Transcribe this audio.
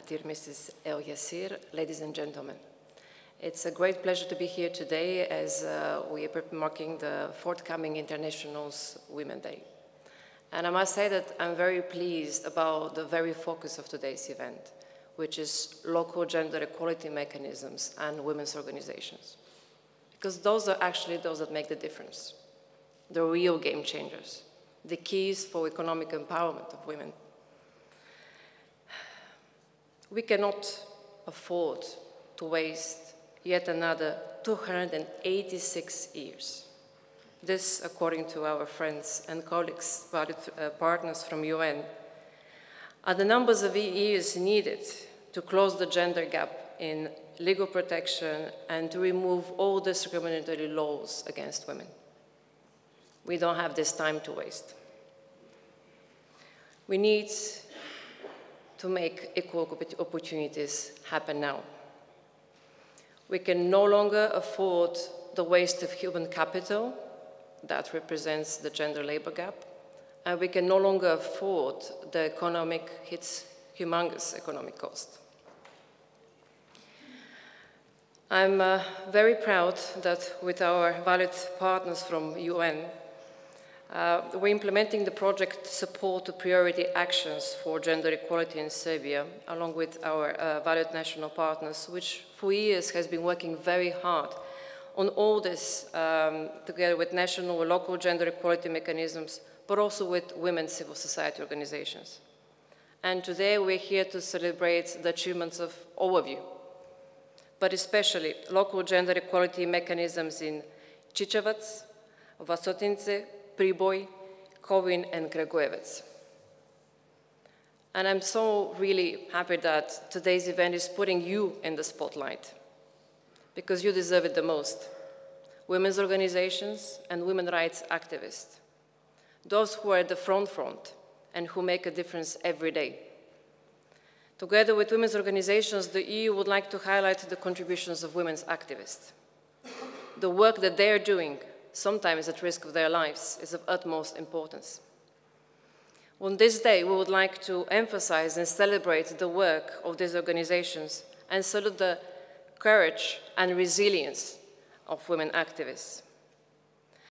dear Mrs. El Yassir, ladies and gentlemen. It's a great pleasure to be here today as we are marking the forthcoming International Women's Day. And I must say that I'm very pleased about the very focus of today's event, which is local gender equality mechanisms and women's organizations. Because those are actually those that make the difference, the real game changers, the keys for economic empowerment of women. We cannot afford to waste yet another 286 years. This, according to our friends and colleagues, partners from UN, are the numbers of years needed to close the gender gap in legal protection and to remove all discriminatory laws against women. We don't have this time to waste. We need to make equal opportunities happen now. We can no longer afford the waste of human capital that represents the gender labor gap, and we can no longer afford the humongous economic cost. I'm very proud that with our valued partners from UN, we're implementing the project Support to Priority Actions for Gender Equality in Serbia, along with our valued national partners, which for years has been working very hard on all this, together with national or local gender equality mechanisms, but also with women's civil society organizations. And today we're here to celebrate the achievements of all of you, but especially local gender equality mechanisms in Chičevac, Vasotince, Priboj, Kovin, and Kragujevac. And I'm so really happy that today's event is putting you in the spotlight, because you deserve it the most. Women's organizations and women rights activists, those who are at the front and who make a difference every day. Together with women's organizations, the EU would like to highlight the contributions of women's activists. The work that they are doing, sometimes at risk of their lives, is of utmost importance. On this day, we would like to emphasize and celebrate the work of these organizations and salute the courage and resilience of women activists.